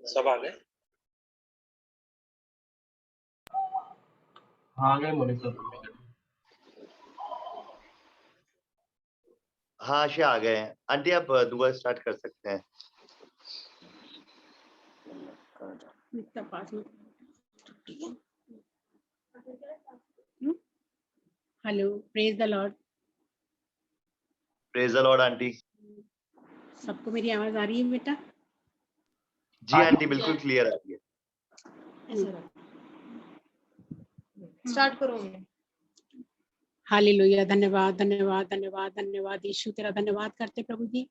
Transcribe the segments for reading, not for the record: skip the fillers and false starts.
सब आ गए? आ गए मोनिक सर। हाँ आशा आ गए हैं। आंटी आप दुआ स्टार्ट कर सकते हैं। Hello, praise the Lord. Praise the Lord aunty. सबको मेरी आवाज आ रही है बेटा? जी आंटी बिल्कुल क्लियर आ रही है। स्टार्ट करो। हालेलुया। धन्यवाद धन्यवाद धन्यवाद धन्यवाद यीशु, तेरा धन्यवाद करते प्रभु जी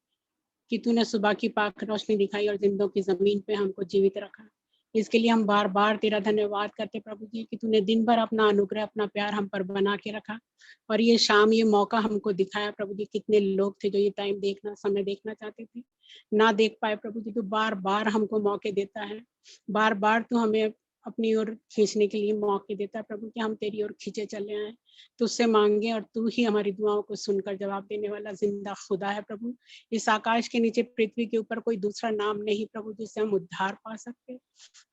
कि तूने सुबह की पाक रोशनी दिखाई और जिंदों की जमीन पे हमको जीवित रखा। इसके लिए हम बार बार तेरा धन्यवाद करते प्रभु जी कि तूने दिन भर अपना अनुग्रह, अपना प्यार हम पर बना के रखा और ये शाम, ये मौका हमको दिखाया प्रभु जी। कितने लोग थे जो ये टाइम देखना, समय देखना चाहते थे, ना देख पाए प्रभु जी। तू बार बार हमको मौके देता है, बार बार तू हमें अपनी ओर खींचने के लिए मौके देता है प्रभु कि हम तेरी ओर खींचे चले आए, तुझसे मांगे और तू ही हमारी दुआओं को सुनकर जवाब देने वाला जिंदा खुदा है प्रभु। इस आकाश के नीचे, पृथ्वी के ऊपर कोई दूसरा नाम नहीं प्रभु जिससे हम उद्धार पा सकते।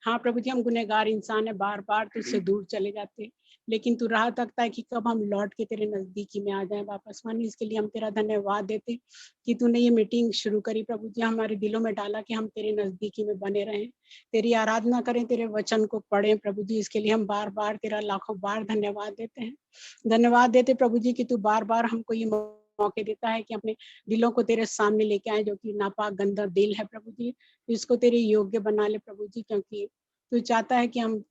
हाँ प्रभु जी, हम गुनहगार इंसान है, बार बार तुझसे दूर चले जाते, लेकिन तू राह तकता है कि कब हम लौट के तेरे नजदीकी में आ जाएं वापस। मानी इसके लिए हम तेरा धन्यवाद देते कि तूने ये मीटिंग शुरू करी प्रभु जी, हमारे दिलों में डाला कि हम तेरे नजदीकी में बने रहें, तेरी आराधना करें, तेरे वचन को पढ़ें प्रभु जी। इसके लिए हम बार बार तेरा लाखों बार धन्यवाद देते हैं। धन्यवाद देते प्रभु जी कि तू बार बार हमको ये मौके देता है कि अपने दिलों को तेरे सामने लेके आए, जो कि नापाक गंदा दिल है प्रभु जी, इसको तेरे योग्य बना ले प्रभु जी, क्योंकि तू चाहता है कि हम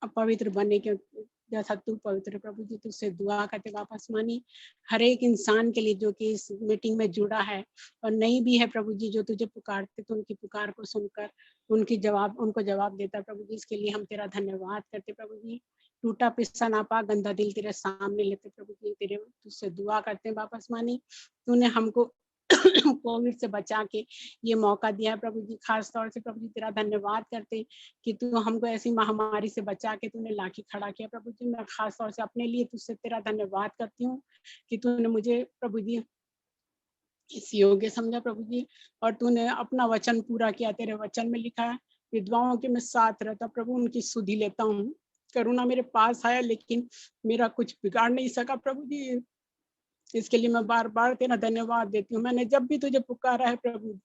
अपवित्र बने, क्योंकि जैसा तू पवित्र प्रभु जी। तुझसे दुआ करते वापस मानी हर एक इंसान के लिए जो कि इस मीटिंग में जुड़ा है और नहीं भी है प्रभु जी, जो तुझे पुकारते तो उनकी पुकार को सुनकर उनको जवाब देता प्रभु जी। इसके लिए हम तेरा धन्यवाद करते प्रभु जी। टूटा पिस्सा नापा गंदा दिल तेरे सामने लेते प्रभु जी, तेरे तुझसे दुआ करते हैं वापस मानी। तूने हमको कोविड से बचा के ये मौका दिया है प्रभु जी। खास तौर से प्रभु जी तेरा धन्यवाद करते कि तू हमको ऐसी महामारी से बचा के तूने लाके खड़ा किया प्रभु जी। मैं खास तौर से अपने लिए तुझसे तेरा धन्यवाद करती हूँ कि तूने मुझे प्रभु जी इस योग्य समझा प्रभु जी, और तूने अपना वचन पूरा किया। तेरे वचन में लिखा है, विधवाओं के मैं साथ रहता प्रभु, उनकी सुधि लेता हूँ। करुणा मेरे पास आया लेकिन मेरा कुछ बिगाड़ नहीं सका प्रभु जी। इसके लिए मैं बार बार तेरा धन्यवाद देती हूँ। मैंने जब भी तुझे पुकारा है प्रभु,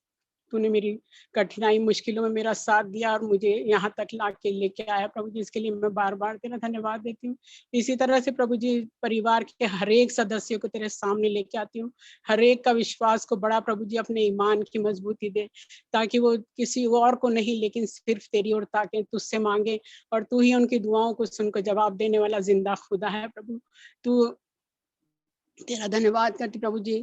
तूने मेरी कठिनाई मुश्किलों में मेरा साथ दिया और मुझे यहाँ तक ला के लेके आया प्रभु जी। इसके लिए मैं बार बार तेरा धन्यवाद देती हूँ। इसी तरह से प्रभु जी परिवार के हर एक सदस्य को तेरे सामने लेके आती हूँ। हर एक का विश्वास को बड़ा प्रभु जी, अपने ईमान की मजबूती दे, ताकि वो किसी और को नहीं लेकिन सिर्फ तेरी ओर ताके, तुझसे मांगे और तू ही उनकी दुआओं को सुनकर जवाब देने वाला जिंदा खुदा है प्रभु। तू तेरा धन्यवाद करती प्रभु जी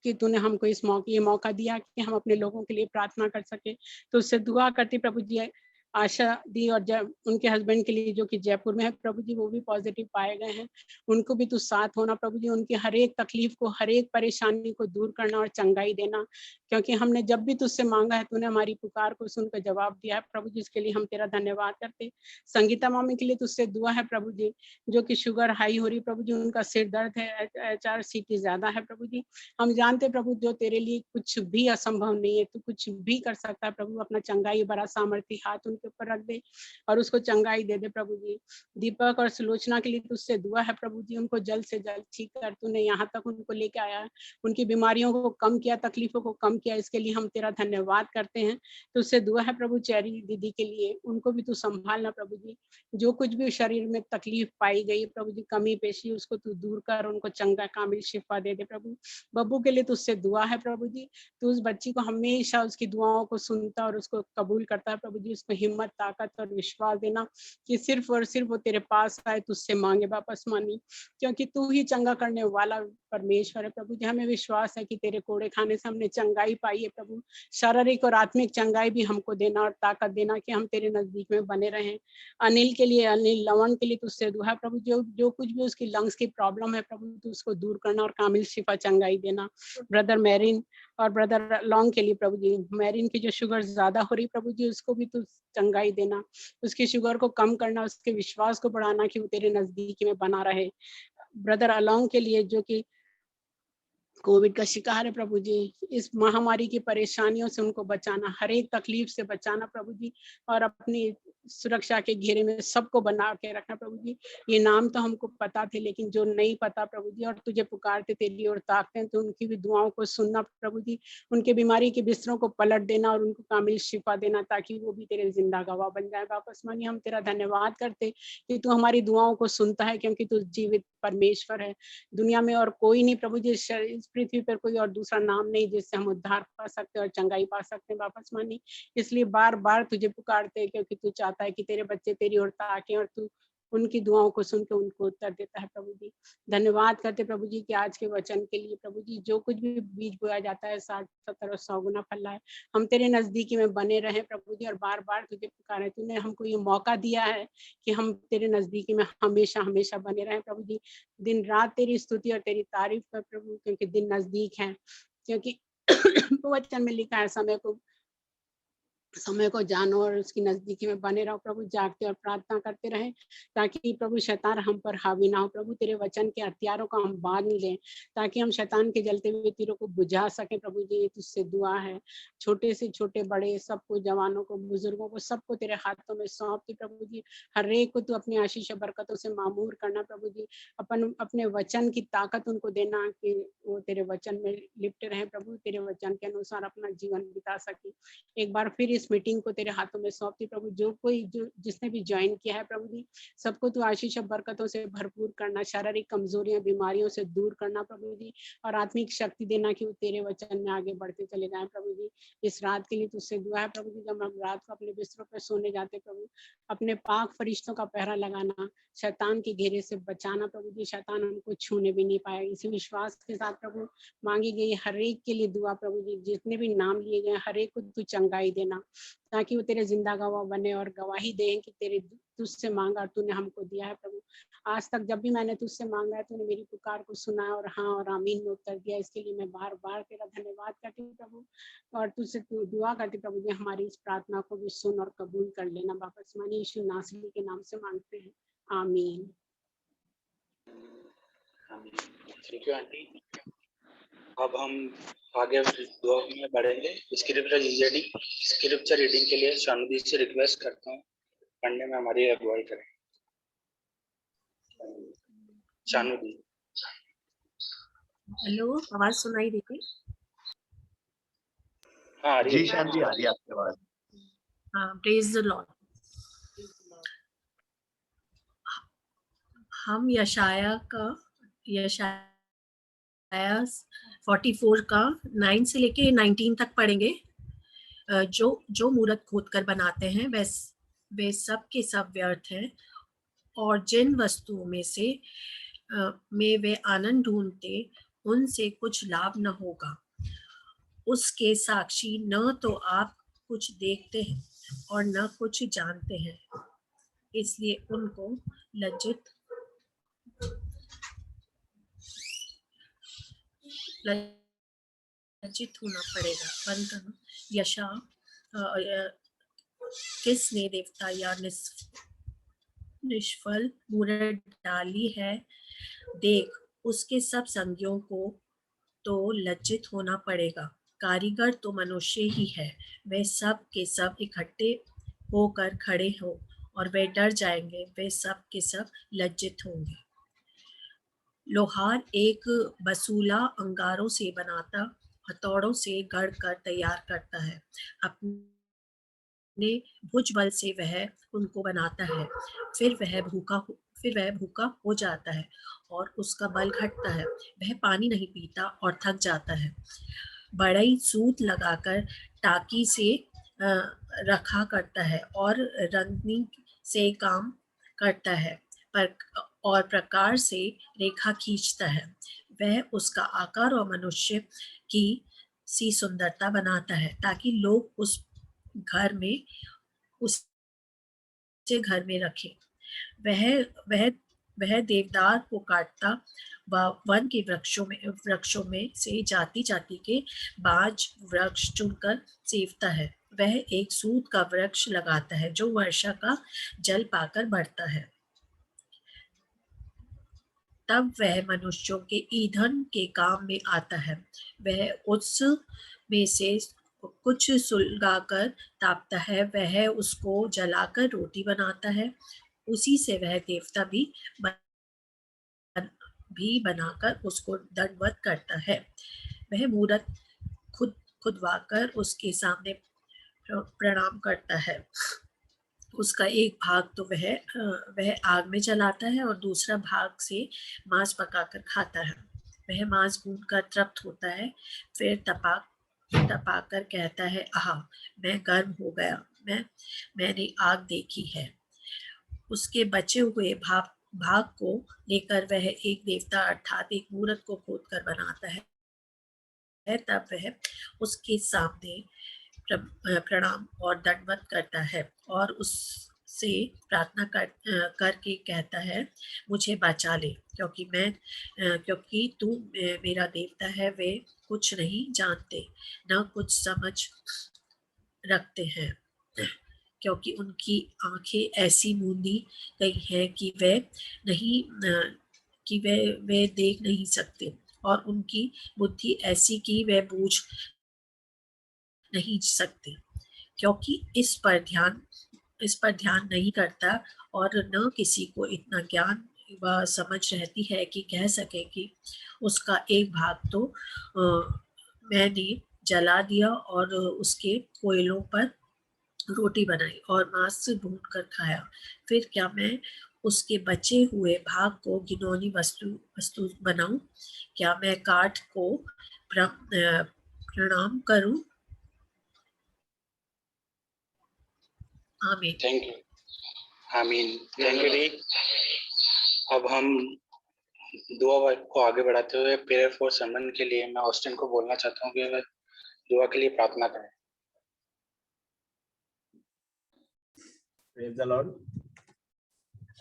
कि तूने हमको ये मौका दिया कि हम अपने लोगों के लिए प्रार्थना कर सके। तो उससे दुआ करती प्रभु जी, आशा दी और जब उनके हस्बैंड के लिए जो कि जयपुर में है प्रभु जी, वो भी पॉजिटिव पाए गए हैं, उनको भी तू साथ होना प्रभु जी। उनकी हर एक तकलीफ को, हर एक परेशानी को दूर करना और चंगाई देना, क्योंकि हमने जब भी तुझसे मांगा है तूने हमारी पुकार को सुनकर जवाब दिया है प्रभु जी। इसके लिए हम तेरा धन्यवाद करते। संगीता मामी के लिए तुझसे दुआ है प्रभु जी, जो कि शुगर हाई हो रही प्रभु जी, उनका सिर दर्द है, HRCT ज्यादा है प्रभु जी। हम जानते प्रभु जो तेरे लिए कुछ भी असंभव नहीं है, तू कुछ भी कर सकता है प्रभु। अपना चंगाई बड़ा सामर्थ्य हाथ उनके ऊपर रख दे और उसको चंगाई दे दे प्रभु जी। दीपक और सुलोचना के लिए तुझसे दुआ है प्रभु जी, उनको जल्द से जल्द ठीक कर। तूने यहाँ तक उनको लेके आया है, उनकी बीमारियों को कम किया, तकलीफों को कम किया, इसके लिए हम तेरा धन्यवाद करते हैं। तुझसे दुआ है प्रभु चेरी दीदी के लिए, उनको भी तू संभालना प्रभु जी। जो कुछ भी शरीर में तकलीफ पाई गई प्रभु जी, कमी पेशी, उसको तू दूर कर, उनको चंगा कामिल शिफा दे दे प्रभु। बब्बू के लिए तुझसे दुआ है प्रभु जी, तू उस बच्ची को हमेशा उसकी दुआओं को सुनता और उसको कबूल करता है प्रभु जी। उसको हिम्मत, ताकत और विश्वास देना कि सिर्फ और सिर्फ वो तेरे पास आए, तुझसे मांगे वापस मानी, क्योंकि तू ही चंगा करने वाला परमेश्वर है प्रभु जी। हमें विश्वास है कि तेरे कोड़े खाने से हमने चंगाई पाई है प्रभु। शारीरिक और आत्मिक चंगाई भी हमको देना और ताकत देना कि हम तेरे नजदीक में बने रहें। अनिल के लिए, अनिल लवन के लिए तुझसे दुआ है प्रभु, जो कुछ भी उसकी लंग्स की प्रॉब्लम है प्रभु, तू उसको दूर करना और कामिल शिफा चंगाई देना। ब्रदर मैरिन और ब्रदर लॉन्ग के लिए प्रभु जी, मैरिन की जो शुगर ज्यादा हो रही प्रभु जी, उसको भी तू चंगाई देना, उसकी शुगर को कम करना, उसके विश्वास को बढ़ाना कि वो तेरे नजदीक में बना रहे। ब्रदर अलोंग के लिए जो कि कोविड का शिकार है प्रभु जी, इस महामारी की परेशानियों से उनको बचाना, हर एक तकलीफ से बचाना प्रभु जी, और अपनी सुरक्षा के घेरे में सबको बना के रखना प्रभु जी। ये नाम तो हमको पता थे, लेकिन जो नहीं पता प्रभु जी और तुझे पुकारते तेरी ओर ताकते हैं, तो उनकी भी दुआओं को सुनना प्रभु जी, उनके बीमारी के बिस्तरों को पलट देना और उनको कामिल शिफा देना, ताकि वो भी तेरे जिंदा गवाह बन जाए। वापस मानी हम तेरा धन्यवाद करते कि तू हमारी दुआओं को सुनता है, क्योंकि तू जीवित परमेश्वर है। दुनिया में और कोई नहीं प्रभु जी, इस पृथ्वी पर कोई और दूसरा नाम नहीं जिससे हम उद्धार पा सकते और चंगाई पा सकते हैं। वापस मानी इसलिए बार बार तुझे पुकारते हैं, क्योंकि तू चाहता है कि तेरे बच्चे तेरी ओर ताकें और तू उनकी दुआओं को सुन के उनको उत्तर देता है प्रभु जी। धन्यवाद करते प्रभु जी कि आज के वचन के लिए प्रभु जी, जो कुछ भी बीज बोया जाता है 60, 70 और 100 गुना फल है। हम तेरे नजदीकी में बने रहे प्रभु जी, और बार बार तुझे पुकारे। तूने हमको ये मौका दिया है कि हम तेरे नजदीकी में हमेशा हमेशा बने रहे प्रभु जी। दिन रात तेरी स्तुति और तेरी तारीफ कर प्रभु, क्योंकि दिन नजदीक है। क्योंकि वचन में लिखा है, समय को जानो और उसकी नजदीकी में बने रहो प्रभु, जागते और प्रार्थना करते रहे, ताकि प्रभु शैतान हम पर हावी ना हो प्रभु। तेरे वचन के हथियारों का हम बांध नहीं लें, ताकि हम शैतान के जलते हुए तीरों को बुझा सके प्रभु जी। ये तुझसे दुआ है, छोटे से छोटे बड़े सबको, जवानों को, बुजुर्गों को, सबको तेरे हाथों में सौंपती प्रभु जी। हर एक को तू अपनी आशीष बरकतों से मामूर करना प्रभु जी। अपने वचन की ताकत उनको देना कि वो तेरे वचन में लिप्ट रहे प्रभु, तेरे वचन के अनुसार अपना जीवन बिता सके। एक बार फिर इस मीटिंग को तेरे हाथों में सौंपती प्रभु। जो जिसने भी ज्वाइन किया है प्रभु जी, सबको तू आशीष और बरकतों से भरपूर करना, शारीरिक कमजोरियां, बीमारियों से दूर करना प्रभु जी, और आत्मिक शक्ति देना कि वो तेरे वचन में आगे बढ़ते चले जाएं प्रभु जी। इस रात के लिए तुझसे दुआ है प्रभु जी, जब हम रात को अपने बिस्तरों पर सोने जाते प्रभु, अपने पाक फरिश्तों का पहरा लगाना, शैतान के घेरे से बचाना प्रभु जी, शैतान हमको छूने भी नहीं पाए। इसी विश्वास के साथ प्रभु मांगी गई हर एक के लिए दुआ प्रभु जी, जितने भी नाम लिए गए हर एक को तू चंगाई देना, ताकि वो तेरे जिंदा गवाह बने और गवाही दें कि तेरे तुझसे मांगा और तूने हमको दिया है प्रभु। आज तक जब भी मैंने तुझसे मांगा है, तूने मेरी पुकार को सुना है और हाँ और आमीन में उत्तर दिया। इसके लिए मैं बार बार तेरा धन्यवाद करती हूँ प्रभु, और तुझसे तू दुआ करती प्रभु जी, हमारी इस प्रार्थना को भी सुन और कबूल कर लेना। वापस मानी यीशु नासरी के नाम से मांगते हैं, आमीन। Thank you aunty. अब हम आगे दुआ में बढ़ेंगे। स्क्रिप्चर रीडिंग के लिए शानुदी से रिक्वेस्ट करता हूँ पढ़ने में हमारी अगुवाई करें। शानुदी। हेलो, आवाज सुनाई देती? हाँ, आ रही जी है। शांति, आ रही है आपकी आवाज। हाँ, प्रेज द लॉर्ड। हम यशाया 44 का 9 से लेके 19 तक पढ़ेंगे। जो मूरत खोद कर बनाते हैं वे सब के सब व्यर्थ हैं, और जिन वस्तुओं में वे आनंद ढूंढते उनसे कुछ लाभ न होगा। उसके साक्षी न तो आप कुछ देखते हैं और न कुछ जानते हैं, इसलिए उनको लज्जित होना पड़ेगा। बंद करना। यशा किसने देवता या निष्फल मूरत डाली है? देख, उसके सब संगियों को तो लज्जित होना पड़ेगा। कारीगर तो मनुष्य ही है, वे सब के सब इकट्ठे होकर खड़े हो और वे डर जाएंगे, वे सब के सब लज्जित होंगे। लोहार एक बसूला अंगारों से बनाता, हथौड़ों से गढ़ कर तैयार करता है। अपने भुज बल से वह उनको बनाता है, फिर वह भूखा हो जाता है और उसका बल घटता है। वह पानी नहीं पीता और थक जाता है। बड़ई सूत लगाकर टाकी से रखा करता है और रंगनी से काम करता है, और प्रकार से रेखा खींचता है। वह उसका आकार और मनुष्य की सी सुंदरता बनाता है, ताकि लोग उसे घर में रखें। वह देवदार को काटता व वन के वृक्षों में से जाति के बाज वृक्ष चुनकर सेवता है। वह एक सूत का वृक्ष लगाता है जो वर्षा का जल पाकर बढ़ता है, तब वह मनुष्यों के ईंधन के काम में आता है। वह उस में से कुछ सुलगाकर तापता है, वह उसको जलाकर रोटी बनाता है। उसी से वह देवता भी बनाकर उसको दंडवत करता है। वह मूरत खुदवाकर उसके सामने प्रणाम करता है। उसका एक भाग तो वह आग में जलाता है और दूसरा भाग से मांस पकाकर खाता है। वह मांस भूनकर तृप्त होता है, फिर तपाकर कहता है, आहा, मैं गर्म हो गया, मैंने आग देखी है। उसके बचे हुए भाग को लेकर वह एक देवता अर्थात एक मूरत को खोदकर बनाता है। तब वह उसके सामने प्रणाम और दंडवत करता है और उससे प्रार्थना करके कहता है, मुझे बचा ले, क्योंकि तू मेरा देवता है। वे कुछ नहीं जानते, न कुछ समझ रखते हैं, क्योंकि उनकी आंखें ऐसी मूंदी गई हैं कि वे देख नहीं सकते, और उनकी बुद्धि ऐसी कि वे बूझ नहीं सकते, क्योंकि इस पर ध्यान नहीं करता, और न किसी को इतना ज्ञान व समझ रहती है कि कह सके कि उसका एक भाग तो मैंने जला दिया और उसके कोयलों पर रोटी बनाई और मांस भून कर खाया, फिर क्या मैं उसके बचे हुए भाग को घिनौनी वस्तु बनाऊं? क्या मैं काठ को प्रणाम करूं? आमीन। Thank you. आमीन। थैंक यू डी। अब हम दुआ को आगे बढ़ाते हुए प्रेयर फॉर समन के लिए मैं ऑस्टिन को बोलना चाहता हूँ कि वह दुआ के लिए प्रार्थना करें। Praise the Lord.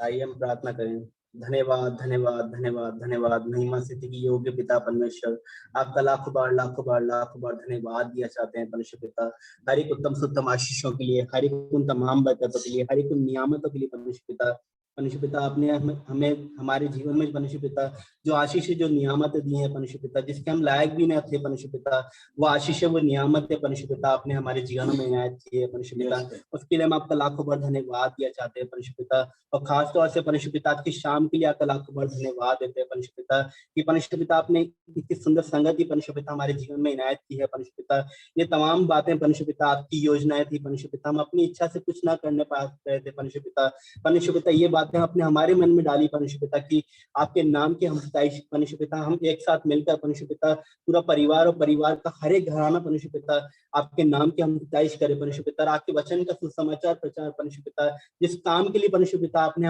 आइए हम प्रार्थना करें। धन्यवाद धन्यवाद धन्यवाद धन्यवाद महिमा स्थिति की योग्य पिता परमेश्वर, आपका लाखों बार धन्यवाद दिया चाहते हैं परमेश्वर पिता, हर एक उत्तम उत्तम आशीषों के लिए, हर एक उन तमाम बरकतों के लिए, हर एक उन नियामतों के लिए परमेश्वर पिता। परमेश्वर पिता, आपने हमें हमारे जीवन में परमेश्वर पिता जो आशीष जो नियामत दी है परमेश्वर पिता, जिसके हम लायक भी नहीं थे परमेश्वर पिता, वो आशीष वो नियामत है परमेश्वर पिता, आपने हमारे जीवन में इनायत की है परमेश्वर पिता। उसके लिए हम आपका लाखों बार धन्यवाद दिया चाहते हैं परमेश्वर पिता, और खास तौर से परमेश्वर पिता की शाम के लिए आपका लाखों बार धन्यवाद देते हैं परमेश्वर पिता कि परमेश्वर पिता आपने इतनी सुंदर संगति परमेश्वर पिता हमारे जीवन में इनायत की है परमेश्वर पिता। ये तमाम बातें परमेश्वर पिता आपकी योजनाएं थी परमेश्वर पिता, हम अपनी इच्छा से कुछ ना करने पा रहे थे परमेश्वर पिता। परमेश्वर पिता ये बातें आपने हमारे मन में डाली परमेश्वर पिता की आपके नाम के हम सताइश परमेश्वर पिता, हम एक साथ मिलकर परमेश्वर पिता पूरा परिवार और परिवार का हर एक घराना परमेश्वर पिता आपके नाम की हम सताइश करें परमेश्वर पिता, आपके वचन का सुसमाचार प्रचार परमेश्वर पिता, जिस काम के लिए परमेश्वर पिता आपने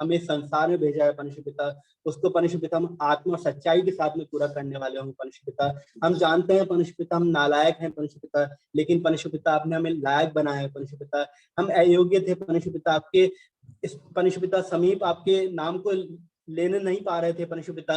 हमें संसार में भेजा है परमेश्वर पिता, उसको परमेश्वर पिता हम आत्मा सच्चाई के साथ में पूरा करने वाले हों परमेश्वर पिता। हम जानते हैं परमेश्वर पिता हम नालायक हैं परमेश्वर पिता, लेकिन परमेश्वर पिता आपने हमें लायक बनाया है परमेश्वर पिता। हम अयोग्य थे परमेश्वर पिता, आपके इस परमेश्वर पिता समीप आपके नाम को लेने नहीं पा रहे थे परमेश्वर पिता।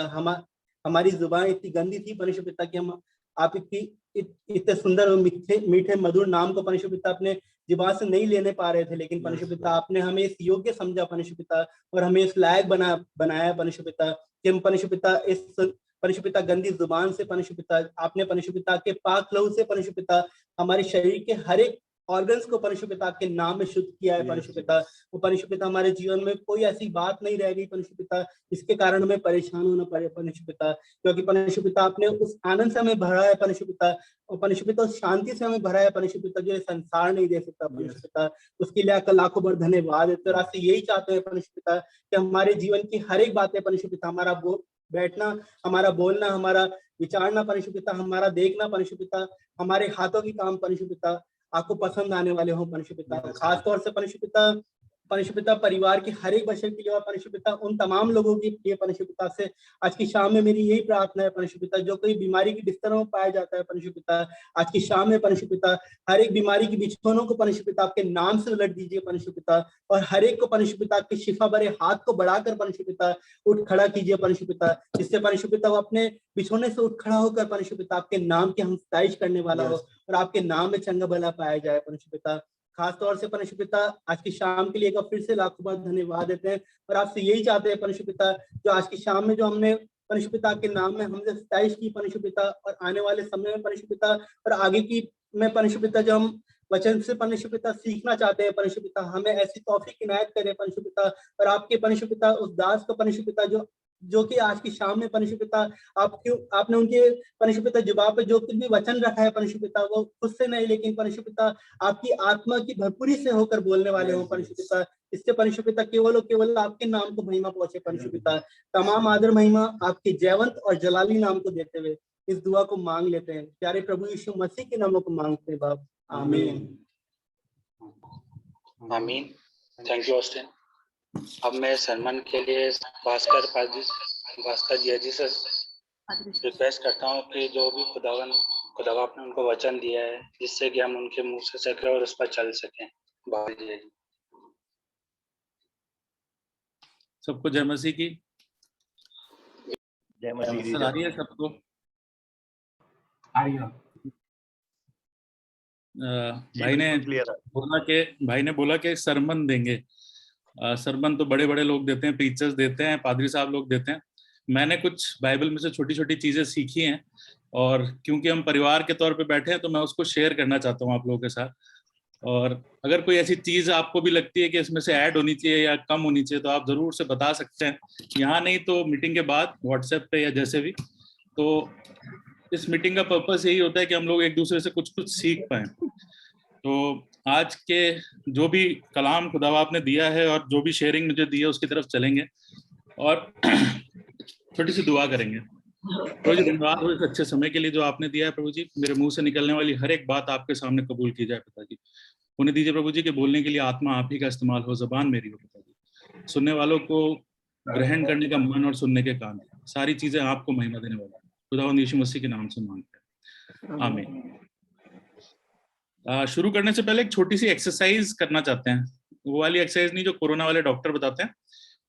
हमारी जुबान इतनी गंदी थी परमेश्वर पिता कि हम आपकी इतने सुंदर और मीठे मधुर नाम को परमेश्वर पिता अपने जुबान से नहीं लेने पा रहे थे, लेकिन परमेश्वर पिता आपने हमें इस योग्य समझा परमेश्वर पिता, और हमें इस लायक बनाया परमेश्वर पिता कि हम परमेश्वर पिता इस परमेश्वर पिता गंदी जुबान से परमेश्वर पिता आपने परमेश्वर पिता के पाक लहू से परमेश्वर पिता हमारे शरीर के हर एक ऑर्गन्स को परमेश्वर पिता के नाम में शुद्ध किया है परमेश्वर पिता। वो परमेश्वर पिता हमारे जीवन में कोई ऐसी बात नहीं रह गई परमेश्वर पिता इसके कारण हमें परेशान होना पड़े परमेश्वर पिता, क्योंकि परमेश्वर पिता आपने उस आनंद से हमें भरा है परमेश्वर पिता, और परमेश्वर पिता उस शांति से हमें भरा है परमेश्वर पिता जो संसार नहीं दे सकता परमेश्वर पिता। उसके लिए आपका लाखों बार धन्यवाद है। तो आपसे यही चाहते हैं परमेश्वर पिता कि हमारे जीवन की हर एक बातें परमेश्वर पिता, हमारा बैठना, हमारा बोलना, हमारा विचारना परमेश्वर पिता, हमारा देखना परमेश्वर पिता, हमारे हाथों की काम परमेश्वर पिता आपको पसंद आने वाले हो परमेश्वर पिता। खास तौर से परमेश्वर पिता परिवार के हर एक बच्चे के लिए और परमेश्वर पिता उन तमाम लोगों के लिए परमेश्वर पिता से आज की शाम में मेरी यही प्रार्थना है परमेश्वर पिता, जो कोई बीमारी की बिस्तरों में पाया जाता है परमेश्वर पिता, आज की शाम में परमेश्वर पिता हर एक बीमारी की बिछौनों को परमेश्वर पिता आपके नाम से उलट दीजिए परमेश्वर पिता, और हर एक को परमेश्वर पिता आपके शिफा भरे हाथ को बढ़ाकर परमेश्वर पिता उठ खड़ा कीजिए परमेश्वर पिता, जिससे परमेश्वर पिता वो अपने बिछोने से उठ खड़ा होकर परमेश्वर पिता आपके नाम की हम सताइश करने वाला हो और आपके नाम में चंगा भला पाया जाए परमेश्वर पिता। खास तौर से परमेश्वर पिता आज की शाम के लिए एक बार फिर से लाखों बार धन्यवाद देते हैं और आपसे यही चाहते हैं परमेश्वर पिता, जो आज की शाम में जो हमने परमेश्वर पिता के नाम में हमने सताइश की परमेश्वर पिता, और आने वाले समय में परमेश्वर पिता और आगे की में परमेश्वर पिता जो हम वचन से परमेश्वर पिता सीखना चाहते हैं परमेश्वर पिता, हमें ऐसी तौफीक इनायत करें परमेश्वर पिता। और आपके परमेश्वर पिता उस दास को परमेश्वर पिता जो कि आज की शाम में परमेश्वर पिता आपने उनके परमेश्वर पिता जुबान पे जो कुछ भी वचन रखा है परमेश्वर पिता, वो खुद से नहीं लेकिन परमेश्वर पिता आपकी आत्मा की भरपूरी से होकर बोलने वाले हो परमेश्वर पिता। इससे परमेश्वर पिता केवल और केवल आपके नाम को महिमा पहुंचे परमेश्वर पिता। तमाम आदर महिमा आपके जयवंत और जलाली नाम को देते हुए इस दुआ को मांग लेते हैं प्यारे प्रभु यीशु मसीह के नामों को मांगते हैं बाप, आमीन। आमीन। Thank you Austin. अब मैं सरमन के लिए भास्कर जी से रिक्वेस्ट करता हूँ कि जो भी खुदावन ने उनको वचन दिया है जिससे कि हम उनके मुंह से सके और उस पर चल सकें। सबको जय मसीह की। जय मसीह। आ रही है सबको? भाई ने बोला कि सरमन देंगे। सरमन तो बड़े बड़े लोग देते हैं, प्रीचर्स देते हैं, पादरी साहब लोग देते हैं। मैंने कुछ बाइबल में से छोटी छोटी चीजें सीखी हैं और क्योंकि हम परिवार के तौर पे बैठे हैं तो मैं उसको शेयर करना चाहता हूँ आप लोगों के साथ। और अगर कोई ऐसी चीज आपको भी लगती है कि इसमें से ऐड होनी चाहिए या कम होनी चाहिए तो आप जरूर से बता सकते हैं, यहाँ नहीं तो मीटिंग के बाद व्हाट्सएप पे या जैसे भी। तो इस मीटिंग का पर्पस यही होता है कि हम लोग एक दूसरे से कुछ सीख पाए। तो आज के जो भी कलाम खुदा आपने दिया है और जो भी शेयरिंग मुझे दी है उसकी तरफ चलेंगे और छोटी सी दुआ करेंगे। प्रभु जी धन्यवाद हो इस अच्छे समय के लिए जो आपने दिया है। प्रभु जी मेरे मुंह से निकलने वाली हर एक बात आपके सामने कबूल की जाए पिताजी। उन्हें दीजिए प्रभु जी के बोलने के लिए आत्मा आप ही का इस्तेमाल हो, जबान मेरी हो पिताजी। सुनने वालों को ग्रहण करने का मन और सुनने के कान, सारी चीजें आपको महिमा देने वाली खुदावंद यीशु मसीह के नाम से मांगते हैं, आमीन। शुरू करने से पहले एक छोटी सी एक्सरसाइज करना चाहते हैं। वो वाली एक्सरसाइज नहीं जो कोरोना वाले डॉक्टर बताते हैं,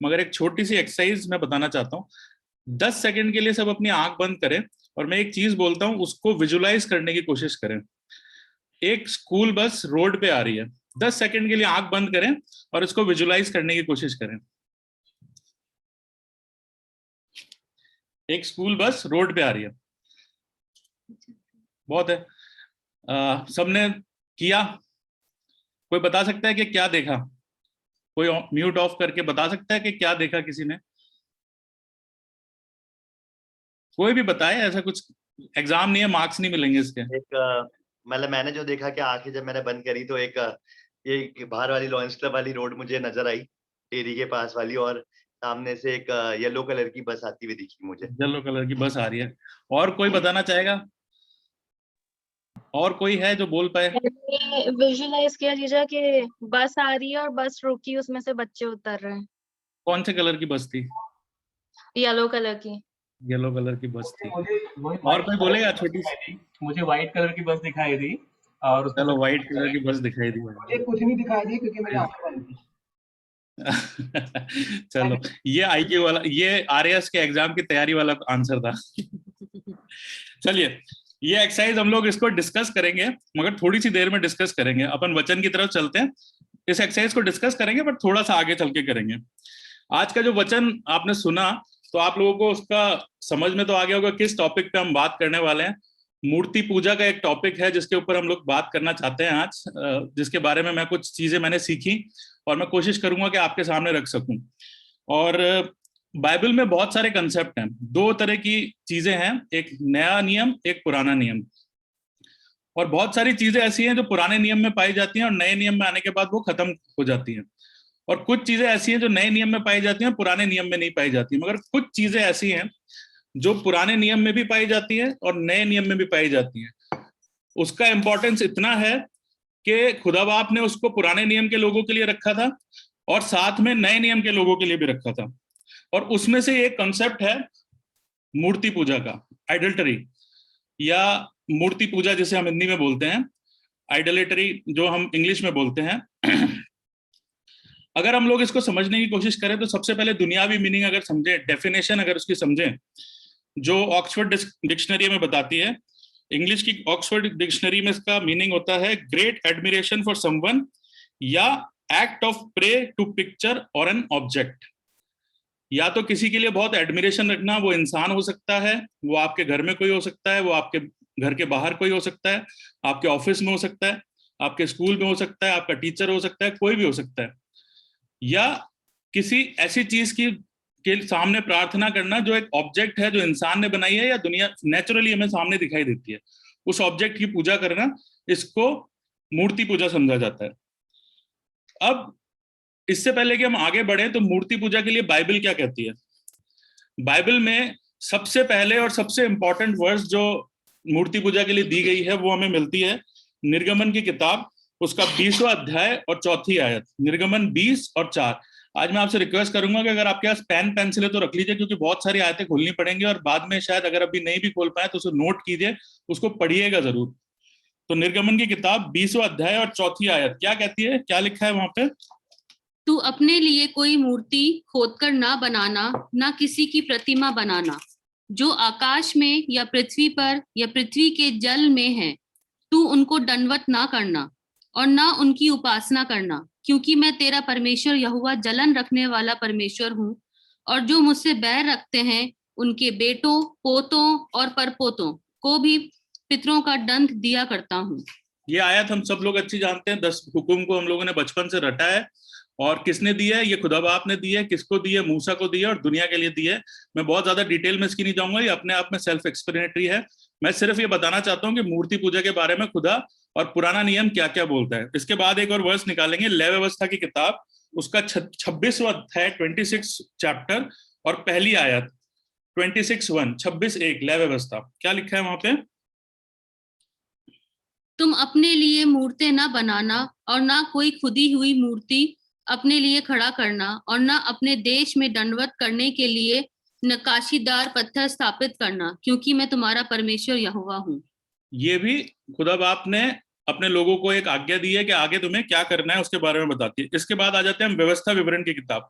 मगर एक छोटी सी एक्सरसाइज मैं बताना चाहता हूँ। 10 सेकंड के लिए सब अपनी आंख बंद करें और मैं एक चीज बोलता हूँ उसको विजुलाइज करने की कोशिश करें। एक स्कूल बस रोड पे आ रही है। 10 सेकंड के लिए आंख बंद करें और इसको विजुलाइज करने की कोशिश करें। एक स्कूल बस रोड पे आ रही है। बहुत है। सबने किया? कोई बता सकता है कि क्या देखा? कोई म्यूट ऑफ करके बता सकता है कि क्या देखा किसी ने? कोई भी बताए। ऐसा कुछ एग्जाम नहीं है, मार्क्स नहीं मिलेंगे इसके। मतलब मैंने जो देखा कि आंखें जब मैंने बंद करी तो एक बाहर वाली लॉयंस क्लब वाली रोड मुझे नजर आई, टेरी के पास वाली, और सामने से एक येलो कलर की बस आती हुई दिखी मुझे। येलो कलर की बस आ रही है। और कोई बताना चाहेगा? और कोई है जो बोल पाए? विजुअलाइज किया जीजा कि बस आ रही है और बस रुकी, उसमें से बच्चे उतर रहे हैं। कौन से कलर की बस थी? येलो कलर की। येलो कलर की बस थी। और कोई बोलेगा? छोटी सी मुझे व्हाइट कलर की बस दिखाई दी और चलो व्हाइट कलर की बस दिखाई दी। मुझे कुछ नहीं दिखाई दी क्योंकि मेरी आंखें बंद थी। चलो ये आईक्यू वाला, ये आरएएस के एग्जाम की तैयारी वाला आंसर था। चलिए ये एक्सरसाइज हम लोग इसको डिस्कस करेंगे, मगर थोड़ी सी देर में डिस्कस करेंगे। अपन वचन की तरफ चलते हैं। इस एक्सरसाइज को डिस्कस करेंगे पर थोड़ा सा आगे चल के करेंगे। आज का जो वचन आपने सुना तो आप लोगों को उसका समझ में तो आ गया होगा किस टॉपिक पे हम बात करने वाले हैं। मूर्ति पूजा का एक टॉपिक है जिसके ऊपर हम लोग बात करना चाहते हैं आज, जिसके बारे में मैं कुछ चीजें मैंने सीखी और मैं कोशिश करूंगा कि आपके सामने रख सकूं। और बाइबल में बहुत सारे कंसेप्ट हैं। 2 तरह की चीजें हैं, एक नया नियम, एक पुराना नियम। और बहुत सारी चीजें ऐसी हैं जो पुराने नियम में पाई जाती हैं और नए नियम में आने के बाद वो खत्म हो जाती हैं। और कुछ चीजें ऐसी हैं जो नए नियम में पाई जाती हैं, पुराने नियम में नहीं पाई जाती। मगर कुछ चीजें ऐसी हैं जो पुराने नियम में भी पाई जाती हैं और नए नियम में भी पाई जाती हैं। उसका इंपॉर्टेंस इतना है कि खुदा बाप ने उसको पुराने नियम के लोगों के लिए रखा था और साथ में नए नियम के लोगों के लिए भी रखा था। और उसमें से एक कंसेप्ट है मूर्ति पूजा का, आइडल्टरी, या मूर्ति पूजा जिसे हम हिंदी में बोलते हैं, आइडलेटरी जो हम इंग्लिश में बोलते हैं। अगर हम लोग इसको समझने की कोशिश करें तो सबसे पहले दुनियावी मीनिंग अगर समझें, डेफिनेशन अगर उसकी समझें, जो ऑक्सफोर्ड डिक्शनरी में बताती है, इंग्लिश की ऑक्सफोर्ड डिक्शनरी में इसका मीनिंग होता है ग्रेट एडमिरेशन फॉर समवन या act of pray to picture और एन ऑब्जेक्ट। या तो किसी के लिए बहुत एडमिरेशन रखना, वो इंसान हो सकता है, वो आपके घर में कोई हो सकता है, वो आपके घर के बाहर कोई हो सकता है, आपके ऑफिस में हो सकता है, आपके स्कूल में हो सकता है, आपका टीचर हो सकता है, कोई भी हो सकता है। या किसी ऐसी चीज की के सामने प्रार्थना करना जो एक ऑब्जेक्ट है, जो इंसान ने बनाई है या दुनिया नेचुरली हमें सामने दिखाई देती है, उस ऑब्जेक्ट की पूजा करना, इसको मूर्ति पूजा समझा जाता है। अब इससे पहले कि हम आगे बढ़े तो मूर्ति पूजा के लिए बाइबल क्या कहती है। बाइबल में सबसे पहले और सबसे इंपॉर्टेंट वर्स जो मूर्ति पूजा के लिए दी गई है वो हमें मिलती है निर्गमन की किताब, उसका 20वां अध्याय और 4थी आयत। निर्गमन 20 और 4। आज मैं आपसे रिक्वेस्ट करूंगा कि अगर आपके पास पेन पेंसिल है तो रख लीजिए, क्योंकि बहुत सारी आयतें खोलनी पड़ेंगी और बाद में शायद अगर अभी नहीं भी खोल पाए तो उसे नोट कीजिए, उसको पढ़िएगा जरूर। तो निर्गमन की किताब 20वां अध्याय और 4थी आयत क्या कहती है, क्या लिखा है वहां पे? तू अपने लिए कोई मूर्ति खोदकर ना बनाना, ना किसी की प्रतिमा बनाना जो आकाश में या पृथ्वी पर या पृथ्वी के जल में है। तू उनको दंडवत ना करना और ना उनकी उपासना करना, क्योंकि मैं तेरा परमेश्वर यहोवा जलन रखने वाला परमेश्वर हूँ। और जो मुझसे बैर रखते हैं उनके बेटों, पोतों और परपोतों को भी पितरों का दंड दिया करता हूँ। ये आयत हम सब लोग अच्छी जानते हैं। 10 हुक्म को हम लोगों ने बचपन से रटा है। और किसने दिया है? ये खुदा बाप ने दी है। किसको दी है? मूसा को दी है और दुनिया के लिए दी है। मैं बहुत ज्यादा डिटेल में इसकी नहीं जाऊंगा, ये अपने आप में सेल्फ एक्सप्लेनेटरी है। मैं सिर्फ ये बताना चाहता हूँ कि मूर्ति पूजा के बारे में खुदा और पुराना नियम क्या क्या बोलता है। इसके बाद एक और वर्स निकालेंगे, लय व्यवस्था की किताब, उसका 26वां अध्याय 26 चैप्टर और पहली आयत 26:1 26:1 लय व्यवस्था क्या लिखा है वहां पे? तुम अपने लिए मूर्तें न बनाना और ना कोई खुदी हुई मूर्ति अपने लिए खड़ा करना और ना अपने देश में दंडवत करने के लिए नकाशीदार पत्थर स्थापित करना, क्योंकि मैं तुम्हारा परमेश्वर यहोवा हूँ। ये भी खुदा बाप ने अपने लोगों को एक आज्ञा दी है कि आगे तुम्हें क्या करना है उसके बारे में बताती है। इसके बाद आ जाते हैं हम व्यवस्था विवरण की किताब,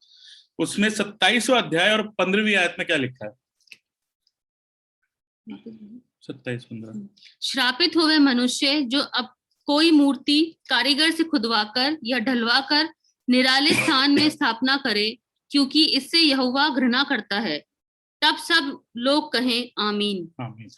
उसमें 27वां अध्याय और 15वीं आयत में क्या लिखा है? 27-15। श्रापित हुए मनुष्य जो अब कोई मूर्ति कारीगर से खुदवाकर या ढलवाकर निराले स्थान में स्थापना करे, क्योंकि इससे यहोवा घृणा करता है। तब सब लोग कहें आमीन। आमीन।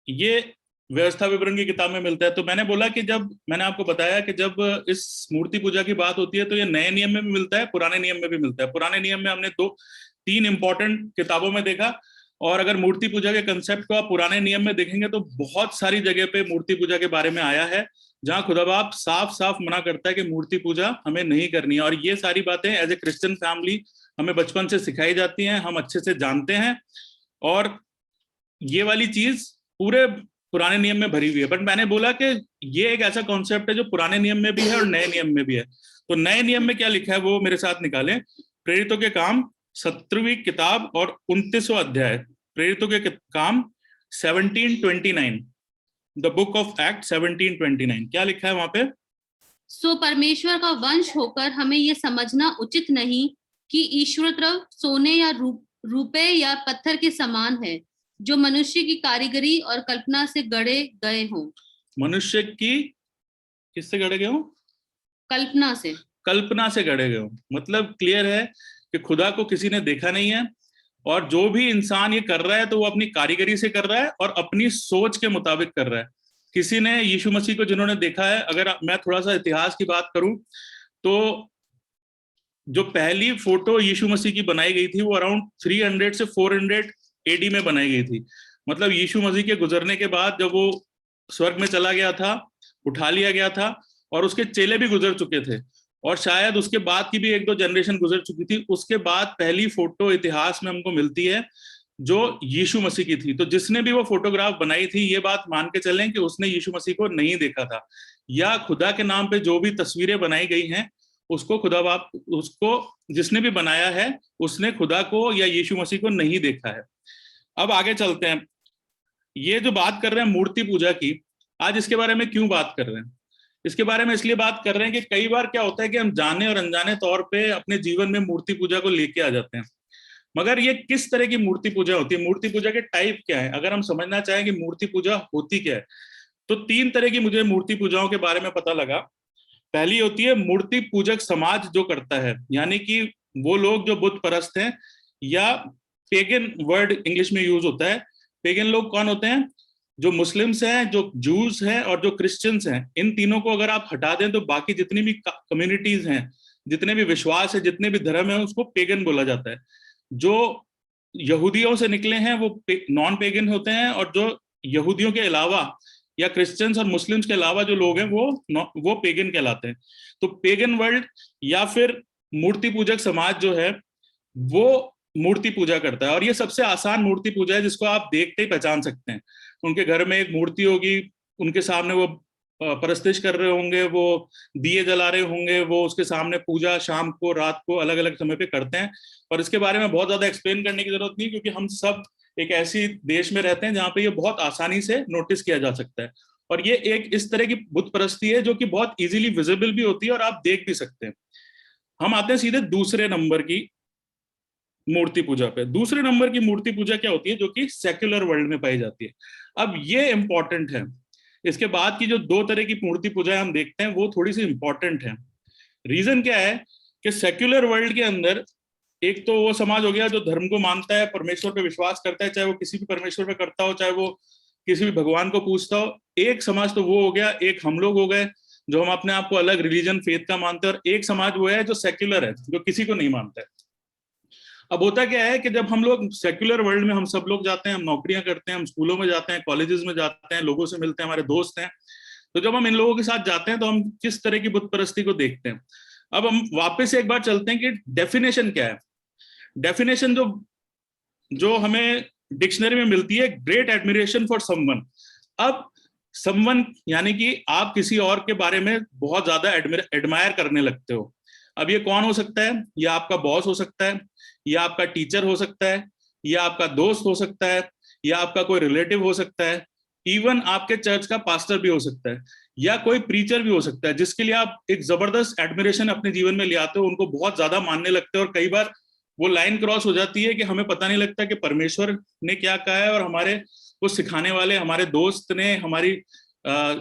ये व्यवस्था विवरण की किताब में मिलता है। तो मैंने बोला कि जब मैंने आपको बताया कि जब इस मूर्ति पूजा की बात होती है तो ये नए नियम में भी मिलता है, पुराने नियम में भी मिलता है। पुराने नियम में हमने 3 इंपॉर्टेंट किताबों में देखा, और अगर मूर्ति पूजा के कंसेप्ट को आप पुराने नियम में देखेंगे तो बहुत सारी जगह पे मूर्ति पूजा के बारे में आया है, जहां खुदा बाप साफ साफ मना करता है कि मूर्ति पूजा हमें नहीं करनी है। और ये सारी बातें एज ए क्रिश्चियन फैमिली हमें बचपन से सिखाई जाती हैं, हम अच्छे से जानते हैं, और ये वाली चीज पूरे पुराने नियम में भरी हुई है। बट मैंने बोला कि ये एक ऐसा कॉन्सेप्ट है जो पुराने नियम में भी है और नए नियम में भी है। तो नए नियम में क्या लिखा है वो मेरे साथ निकालें। प्रेरितों के काम 17वीं किताब और 29वां अध्याय, प्रेरितों के काम 17:29, द बुक ऑफ एक्ट 17:29 क्या लिखा है वहां पे? सो परमेश्वर का वंश होकर हमें ये समझना उचित नहीं कि ईश्वर तरफ सोने या रुपए या पत्थर के समान है, जो मनुष्य की कारीगरी और कल्पना से गढ़े गए हों। मनुष्य की किससे गढ़े गए हों? कल्पना से। कल्पना से गढ़े गए हों, मतलब क्लियर है कि खुदा को किसी ने देखा नहीं है, और जो भी इंसान ये कर रहा है तो वो अपनी कारीगरी से कर रहा है और अपनी सोच के मुताबिक कर रहा है। किसी ने यीशु मसीह को जिन्होंने देखा है, अगर मैं थोड़ा सा इतिहास की बात करूं तो जो पहली फोटो यीशु मसीह की बनाई गई थी वो अराउंड 300 से 400 AD में बनाई गई थी। मतलब यीशु मसीह के गुजरने के बाद जब वो स्वर्ग में चला गया था, उठा लिया गया था, और उसके चेले भी गुजर चुके थे, और शायद उसके बाद की भी 1-2 जनरेशन गुजर चुकी थी। उसके बाद पहली फोटो इतिहास में हमको मिलती है जो यीशु मसीह की थी। तो जिसने भी वो फोटोग्राफ बनाई थी, ये बात मान के चलें कि उसने यीशु मसीह को नहीं देखा था, या खुदा के नाम पे जो भी तस्वीरें बनाई गई हैं उसको खुदा बाप, उसको जिसने भी बनाया है उसने खुदा को या यीशु मसीह को नहीं देखा है। अब आगे चलते हैं। ये जो बात कर रहे हैं मूर्ति पूजा की, आज इसके बारे में क्यों बात कर रहे हैं? इसके बारे में इसलिए बात कर रहे हैं कि कई बार क्या होता है कि हम जाने और अनजाने तौर पे अपने जीवन में मूर्ति पूजा को लेके आ जाते हैं। मगर ये किस तरह की मूर्ति पूजा होती है, मूर्ति पूजा के टाइप क्या है, अगर हम समझना चाहें कि मूर्ति पूजा होती क्या है, तो 3 तरह की मुझे मूर्ति पूजाओं के बारे में पता लगा। पहली होती है मूर्ति पूजक समाज जो करता है, यानी कि वो लोग जो बुत परस्त हैं, या पेगन वर्ड इंग्लिश में यूज होता है। पेगन लोग कौन होते हैं? जो मुस्लिम्स हैं, जो जूस हैं और जो क्रिश्चियंस हैं। इन तीनों को अगर आप हटा दें तो बाकी जितनी भी कम्युनिटीज हैं, जितने भी विश्वास है, जितने भी धर्म है, उसको पेगन बोला जाता है। जो यहूदियों से निकले हैं वो नॉन पेगन होते हैं, और जो यहूदियों के अलावा या क्रिश्चियंस और मुस्लिम्स के अलावा जो लोग हैं वो पेगन कहलाते हैं। तो पेगन वर्ल्ड या फिर मूर्ति पूजक समाज जो है वो मूर्ति पूजा करता है, और ये सबसे आसान मूर्ति पूजा है जिसको आप देखते ही पहचान सकते हैं। उनके घर में एक मूर्ति होगी, उनके सामने वो परस्तिश कर रहे होंगे, वो दिए जला रहे होंगे, वो उसके सामने पूजा शाम को रात को अलग अलग समय पे करते हैं। और इसके बारे में बहुत ज्यादा एक्सप्लेन करने की जरूरत नहीं, क्योंकि हम सब एक ऐसी देश में रहते हैं जहाँ पे ये बहुत आसानी से नोटिस किया जा सकता है। और ये एक इस तरह की बुत परस्ती है जो कि बहुत इजीली विजिबल भी होती है और आप देख भी सकते हैं। हम आते हैं सीधे दूसरे नंबर की मूर्ति पूजा पे। दूसरे नंबर की मूर्ति पूजा क्या होती है? जो कि सेक्युलर वर्ल्ड में पाई जाती है। अब ये इंपॉर्टेंट है। इसके बाद की जो 2 तरह की मूर्ति पूजा हम देखते हैं वो थोड़ी सी इंपॉर्टेंट है। रीजन क्या है कि सेक्युलर वर्ल्ड के अंदर एक तो वो समाज हो गया जो धर्म को मानता है, परमेश्वर पे विश्वास करता है, चाहे वो किसी भी परमेश्वर पे करता हो, चाहे वो किसी भी भगवान को पूछता हो। एक समाज तो वो हो गया, एक हम लोग हो गए जो हम अपने आप को अलग रिलीजन फेथ का मानते हैं, और एक समाज वो है जो सेक्युलर है, जो किसी को नहीं मानता है। अब होता क्या है कि जब हम लोग सेक्युलर वर्ल्ड में हम सब लोग जाते हैं, हम नौकरियां करते हैं, हम स्कूलों में जाते हैं, कॉलेजेस में जाते हैं, लोगों से मिलते हैं, हमारे दोस्त हैं, तो जब हम इन लोगों के साथ जाते हैं तो हम किस तरह की बुत परस्ती को देखते हैं। अब हम वापस एक बार चलते हैं कि डेफिनेशन क्या है। डेफिनेशन जो हमें डिक्शनरी में मिलती है, ग्रेट एडमिरेशन फॉर समवन। अब समवन यानी कि आप किसी और के बारे में बहुत ज्यादा एडमायर करने लगते हो। अब ये कौन हो सकता है? या आपका बॉस हो सकता है, या आपका टीचर हो सकता है, या आपका दोस्त हो सकता है, या आपका कोई रिलेटिव हो सकता है, इवन आपके चर्च का पास्टर भी हो सकता है, या कोई प्रीचर भी हो सकता है जिसके लिए आप एक जबरदस्त एडमिरेशन अपने जीवन में ले आते हो, उनको बहुत ज्यादा मानने लगते हो। और कई बार वो लाइन क्रॉस हो जाती है कि हमें पता नहीं लगता कि परमेश्वर ने क्या कहा है, और हमारे वो सिखाने वाले हमारे दोस्त ने, हमारी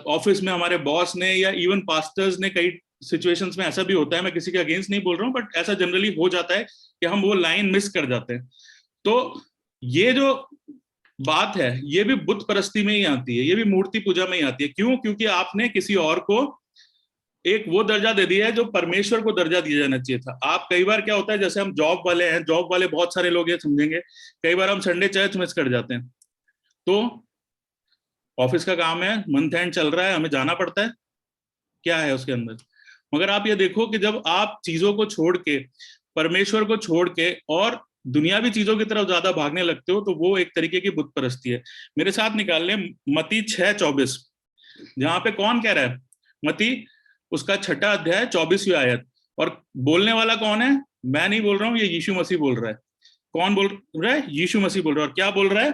ऑफिस में हमारे बॉस ने, या इवन पास्टर्स ने, कई सिचुएशंस में ऐसा भी होता है, मैं किसी के अगेंस्ट नहीं बोल रहा हूँ, बट ऐसा जनरली हो जाता है कि हम वो लाइन मिस कर जाते हैं। तो ये जो बात है ये भी बुत परस्ती में ही आती है, ये भी मूर्ति पूजा में ही आती है। क्यों? क्योंकि आपने किसी और को एक वो दर्जा दे दिया है जो परमेश्वर को दर्जा दिया जाना चाहिए था। आप कई बार क्या होता है, जैसे हम जॉब वाले हैं, जॉब वाले बहुत सारे लोग ये समझेंगे, कई बार हम संडे चर्च मिस कर जाते हैं। तो ऑफिस का काम है, मंथ एंड चल रहा है, हमें जाना पड़ता है, क्या है उसके अंदर। मगर आप ये देखो कि जब आप चीजों को छोड़ के, परमेश्वर को छोड़ के और दुनियावी चीजों की तरफ ज्यादा भागने लगते हो, तो वो एक तरीके की बुत परस्ती है। मेरे साथ निकाल लें मत्ती 6:24, जहां पे कौन कह रहा है? मत्ती उसका 6 अध्याय 24वीं आयत। और बोलने वाला कौन है? मैं नहीं बोल रहा हूं, ये यीशु मसीह बोल रहा है। कौन बोल रहा है? यीशु मसीह बोल रहा है। और क्या बोल रहा है?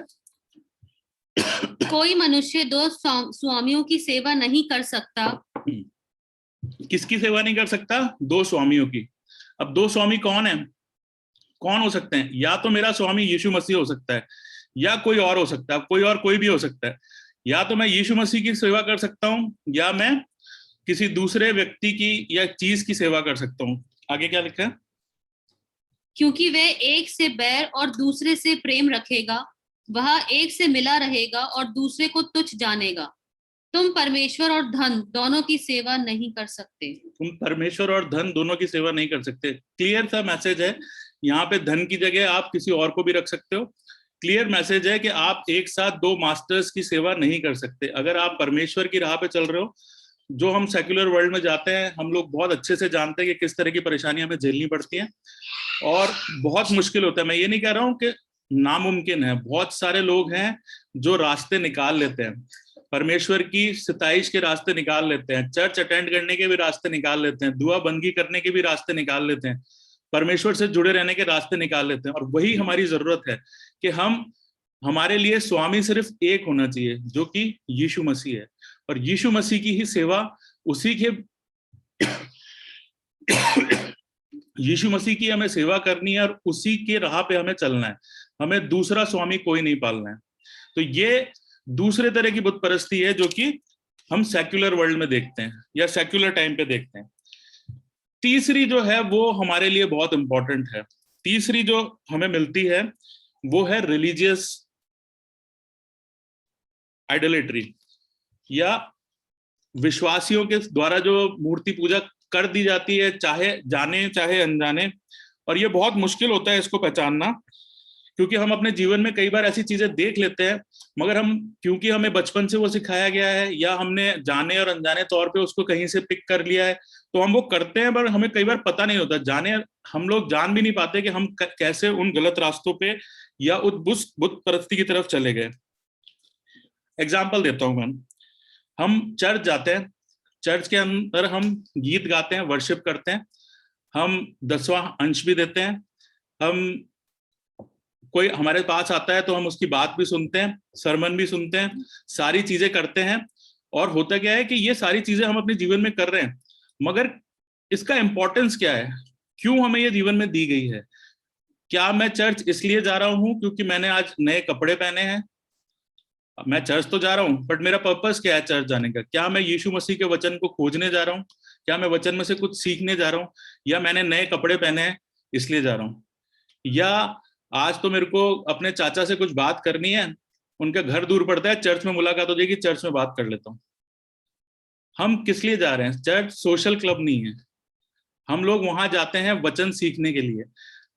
कोई मनुष्य 2 स्वामियों की सेवा नहीं कर सकता। किसकी सेवा नहीं कर सकता? 2 स्वामियों की। अब 2 स्वामी कौन है? कौन हो सकते हैं? या तो मेरा स्वामी यीशु मसीह हो सकता है, या कोई और हो सकता है, कोई भी हो सकता है। या तो मैं यीशु मसीह की सेवा कर सकता हूं, या मैं किसी दूसरे व्यक्ति की या चीज की सेवा कर सकता हूं। आगे क्या लिखा है? क्योंकि वह एक से बैर और दूसरे से प्रेम रखेगा, वह एक से मिला रहेगा और दूसरे को तुच्छ जानेगा। तुम परमेश्वर और धन दोनों की सेवा नहीं कर सकते। तुम परमेश्वर और धन दोनों की सेवा नहीं कर सकते। क्लियर सा मैसेज है। यहाँ पे धन की जगह आप किसी और को भी रख सकते हो। क्लियर मैसेज है कि आप एक साथ 2 मास्टर्स की सेवा नहीं कर सकते। अगर आप परमेश्वर की राह पे चल रहे हो, जो हम सेक्युलर वर्ल्ड में जाते हैं, हम लोग बहुत अच्छे से जानते हैं कि किस तरह की परेशानी हमें झेलनी पड़ती है और बहुत मुश्किल होता है। मैं ये नहीं कह रहा हूँ कि नामुमकिन है, बहुत सारे लोग हैं जो रास्ते निकाल लेते हैं, परमेश्वर की सिताइश के रास्ते निकाल लेते हैं, चर्च अटेंड करने के भी रास्ते निकाल लेते हैं, दुआ बंदगी करने के भी रास्ते निकाल लेते हैं, परमेश्वर से जुड़े रहने के रास्ते निकाल लेते हैं। और वही हमारी जरूरत है कि हमारे लिए स्वामी सिर्फ एक होना चाहिए, जो कि यीशु मसीह है। और यीशु मसीह की ही सेवा, उसी के यीशु मसीह की हमें सेवा करनी है और उसी के राह पे हमें चलना है, हमें दूसरा स्वामी कोई नहीं पालना है। तो ये दूसरे तरह की बुत परस्ती है जो कि हम सेक्युलर वर्ल्ड में देखते हैं या सेक्युलर टाइम पे देखते हैं। तीसरी जो है वो हमारे लिए बहुत इंपॉर्टेंट है। तीसरी जो हमें मिलती है वो है रिलीजियस आइडोलेट्री, या विश्वासियों के द्वारा जो मूर्ति पूजा कर दी जाती है, चाहे जाने चाहे अनजाने। और ये बहुत मुश्किल होता है इसको पहचानना, क्योंकि हम अपने जीवन में कई बार ऐसी चीजें देख लेते हैं, मगर हम, क्योंकि हमें बचपन से वो सिखाया गया है या हमने जाने और अनजाने तौर पे उसको कहीं से पिक कर लिया है, तो हम वो करते हैं, पर हमें कई बार पता नहीं होता, हम लोग जान भी नहीं पाते कि हम कैसे उन गलत रास्तों पे या उस बुत परस्ती की तरफ चले गए। एग्जाम्पल देता हूं मैं। हम चर्च जाते हैं, चर्च के अंदर हम गीत गाते हैं, वर्शिप करते हैं, हम 10वां अंश भी देते हैं, हम कोई हमारे पास आता है तो हम उसकी बात भी सुनते हैं, सरमन भी सुनते हैं, सारी चीजें करते हैं। और होता क्या है कि ये सारी चीजें हम अपने जीवन में कर रहे हैं, मगर इसका इंपॉर्टेंस क्या है, क्यों हमें ये जीवन में दी गई है? क्या मैं चर्च इसलिए जा रहा हूं क्योंकि मैंने आज नए कपड़े पहने हैं? मैं चर्च तो जा रहा हूँ, बट मेरा पर्पस क्या है चर्च जाने का? क्या मैं यीशु मसीह के वचन को खोजने जा रहा हूँ? क्या मैं वचन में से कुछ सीखने जा रहा हूँ? या मैंने नए कपड़े पहने हैं इसलिए जा रहा हूँ? या आज तो मेरे को अपने चाचा से कुछ बात करनी है, उनका घर दूर पड़ता है, चर्च में मुलाकात हो जाएगी, चर्च में बात कर लेता हूँ। हम किस लिए जा रहे हैं? चर्च सोशल क्लब नहीं है। हम लोग वहां जाते हैं वचन सीखने के लिए,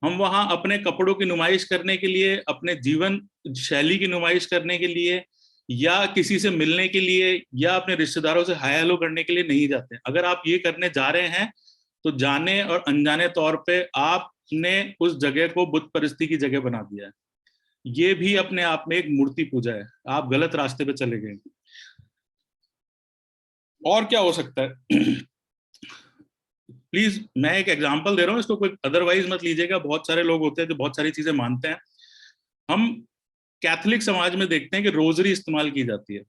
हम वहां अपने कपड़ों की नुमाइश करने के लिए, अपने जीवन शैली की नुमाइश करने के लिए, या किसी से मिलने के लिए, या अपने रिश्तेदारों से हाय हेलो करने के लिए नहीं जाते। अगर आप ये करने जा रहे हैं तो जाने और अनजाने तौर पे आपने उस जगह को बुत परस्ती की जगह बना दिया है। ये भी अपने आप में एक मूर्ति पूजा है, आप गलत रास्ते पे चले गए। और क्या हो सकता है? प्लीज, मैं एक एग्जांपल दे रहा हूँ, इसको कोई अदरवाइज मत लीजिएगा। बहुत सारे लोग होते हैं जो बहुत सारी चीजें मानते हैं। हम कैथोलिक समाज में देखते हैं कि रोजरी इस्तेमाल की जाती है।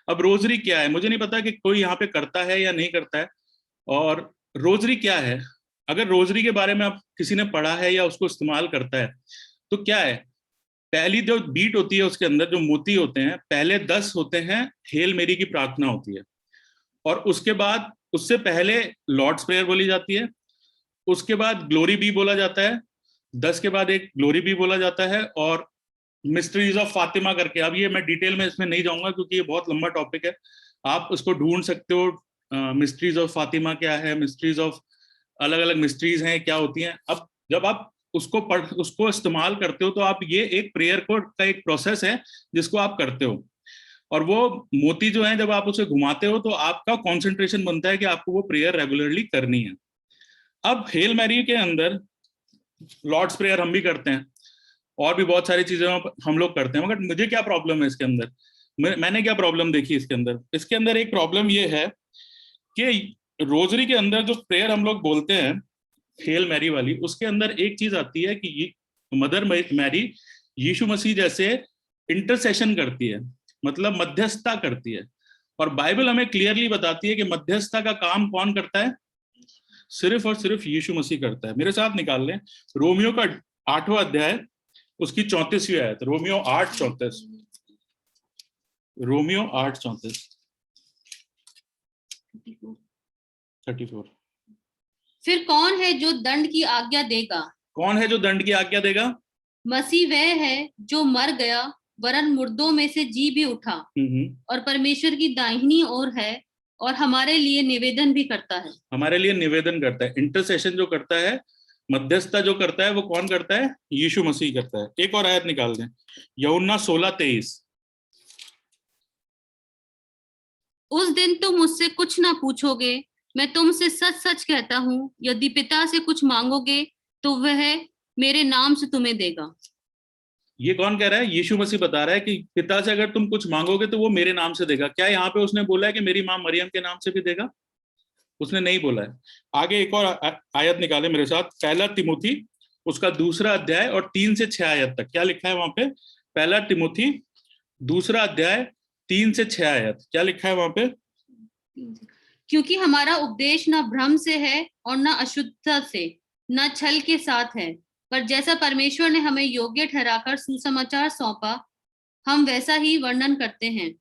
अब रोजरी क्या है मुझे नहीं पता कि कोई यहाँ पे करता है या नहीं करता है। और रोजरी क्या है? अगर रोजरी के बारे में आप किसी ने पढ़ा है या उसको इस्तेमाल करता है तो क्या है? पहली जो बीट होती है उसके अंदर जो मोती होते हैं, पहले 10 होते हैं हेल मेरी की प्रार्थना होती है, और उसके बाद उससे पहले लॉर्ड्स प्रेयर बोली जाती है, उसके बाद ग्लोरी बी बोला जाता है, 10 के बाद एक ग्लोरी बी बोला जाता है, और मिस्ट्रीज ऑफ फातिमा करके, अब ये मैं डिटेल में इसमें नहीं जाऊंगा क्योंकि ये बहुत लंबा टॉपिक है, आप उसको ढूंढ सकते हो। मिस्ट्रीज ऑफ फातिमा क्या है, मिस्ट्रीज ऑफ, अलग अलग मिस्ट्रीज हैं क्या होती हैं। अब जब आप उसको इस्तेमाल करते हो तो आप, ये एक प्रेयर का एक प्रोसेस है जिसको आप करते हो, और वो मोती जो है जब आप उसे घुमाते हो तो आपका कॉन्सेंट्रेशन बनता है कि आपको वो प्रेयर रेगुलरली करनी है। अब हेल मैरी के अंदर लॉर्ड्स प्रेयर हम भी करते हैं, और भी बहुत सारी चीजें हम लोग करते हैं, मगर मुझे क्या प्रॉब्लम है इसके अंदर? मैंने क्या प्रॉब्लम देखी इसके अंदर? इसके अंदर एक प्रॉब्लम ये है कि रोजरी के अंदर जो प्रेयर हम लोग बोलते हैं हेल मैरी वाली, उसके अंदर एक चीज आती है कि मदर मैरी यीशु मसीह जैसे इंटरसेशन करती है, मतलब मध्यस्थता करती है। और बाइबल हमें क्लियरली बताती है कि मध्यस्थता का काम कौन करता है? सिर्फ और सिर्फ यीशु मसीह करता है। मेरे साथ निकाल लें रोमियो का 8वां अध्याय, उसकी 34वीं आयत। रोमियो 8:34। रोमियो 8:34 34। फिर कौन है जो दंड की आज्ञा देगा? कौन है जो दंड की आज्ञा देगा? मसीह वह है जो मर गया वरन मुर्दों में से जी भी उठा और परमेश्वर की दाहिनी ओर है और हमारे लिए निवेदन भी करता है। हमारे लिए निवेदन करता है। इंटरसेशन जो करता है, मध्यस्थता जो करता है, वो कौन करता है? यीशु मसीह करता है। एक और आयत निकाल दें, यूहन्ना 16:23। उस दिन तुम मुझसे कुछ ना पूछोगे, मैं तुमसे सच सच कहता हूँ, यदि पिता से कुछ मांगोगे तो वह मेरे नाम से तुम्हें देगा। ये कौन कह रहा है? यीशु मसीह बता रहा है कि पिता से अगर तुम कुछ मांगोगे तो वो मेरे नाम से देगा। क्या यहाँ पे उसने बोला है कि मेरी माँ मरियम के नाम से भी देगा? उसने नहीं बोला है। आगे एक और आयत निकाले मेरे साथ, 1 तिमोथी उसका 2 अध्याय और 3 से 6 आयत तक। क्या लिखा है वहां पे? 1 तिमोथी 2 अध्याय 3 से 6 आयत। क्या लिखा है वहां पे? क्योंकि हमारा उपदेश न भ्रम से है और न अशुद्धता से, न छल के साथ है, पर जैसा परमेश्वर ने हमें योग्य ठहराकर सुसमाचार सौंपा, हम वैसा ही वर्णन करते हैं।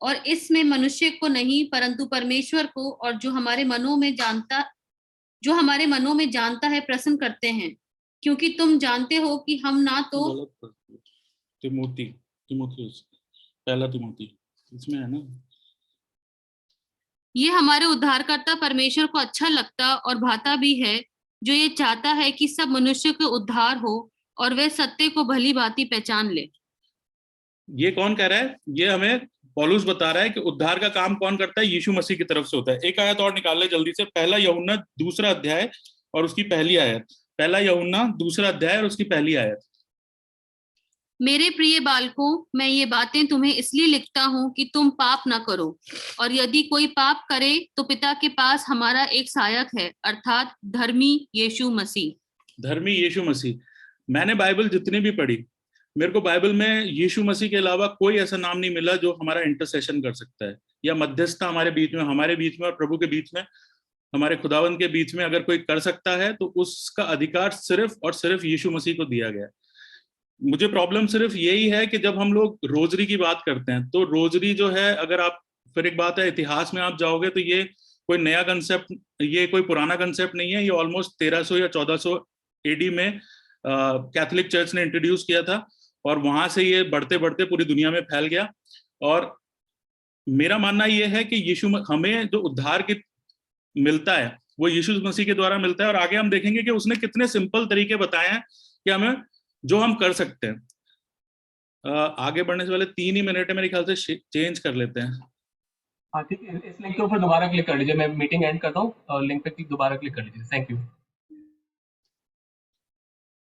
और इसमें मनुष्य को नहीं परंतु परमेश्वर को और जो हमारे मनों में जानता है प्रसन्न करते हैं, क्योंकि तुम जानते हो कि हम ना तो तिमोथियुस, पहला तिमोथी इसमें है ना, ये हमारे उद्धारकर्ता परमेश्वर को अच्छा लगता और भाता भी है, जो ये चाहता है कि सब मनुष्य के उद्धार हो और वे सत्य को भली भांति पहचान ले। ये कौन कह रहा है? ये हमें पौलुस बता रहा है कि उद्धार का काम कौन करता है? यीशु मसीह की तरफ से होता है। एक आयत और निकाल ले जल्दी से, पहला यूहन्ना 2 अध्याय और उसकी पहली आयत। पहला यूहन्ना 2 अध्याय और उसकी पहली आयत। मेरे प्रिय बालकों, मैं ये बातें तुम्हें इसलिए लिखता हूँ कि तुम पाप ना करो, और यदि कोई पाप करे तो पिता के पास हमारा एक सहायक है, अर्थात धर्मी यीशु मसीह। धर्मी यीशु मसीह। मैंने बाइबल जितनी भी पढ़ी, मेरे को बाइबल में यीशु मसीह के अलावा कोई ऐसा नाम नहीं मिला जो हमारा इंटरसेशन कर सकता है या मध्यस्थता हमारे बीच में और प्रभु के बीच में, हमारे खुदावंद के बीच में अगर कोई कर सकता है तो उसका अधिकार सिर्फ और सिर्फ यीशु मसीह को दिया गया है। मुझे प्रॉब्लम सिर्फ यही है कि जब हम लोग रोजरी की बात करते हैं तो रोजरी जो है, अगर आप, फिर एक बात है, इतिहास में आप जाओगे तो ये कोई नया कंसेप्ट, ये कोई पुराना कंसेप्ट नहीं है। ये ऑलमोस्ट 1300 या 1400 एडी में कैथोलिक चर्च ने इंट्रोड्यूस किया था और वहां से ये बढ़ते बढ़ते पूरी दुनिया में फैल गया। और मेरा मानना ये है कि यीशु, हमें जो उद्धार की मिलता है वो यीशु मसीह के द्वारा मिलता है। और आगे हम देखेंगे कि उसने कितने सिंपल तरीके बताए हैं कि हमें जो हम कर सकते हैं। आगे बढ़ने से पहले 3 ही मिनट है मेरे ख्याल से, चेंज कर लेते हैं। हाँ ठीक है, इस लिंक के ऊपर दोबारा क्लिक कर लीजिए। मैं मीटिंग एंड करता हूँ और लिंक पे दोबारा क्लिक कर लीजिए। Thank you.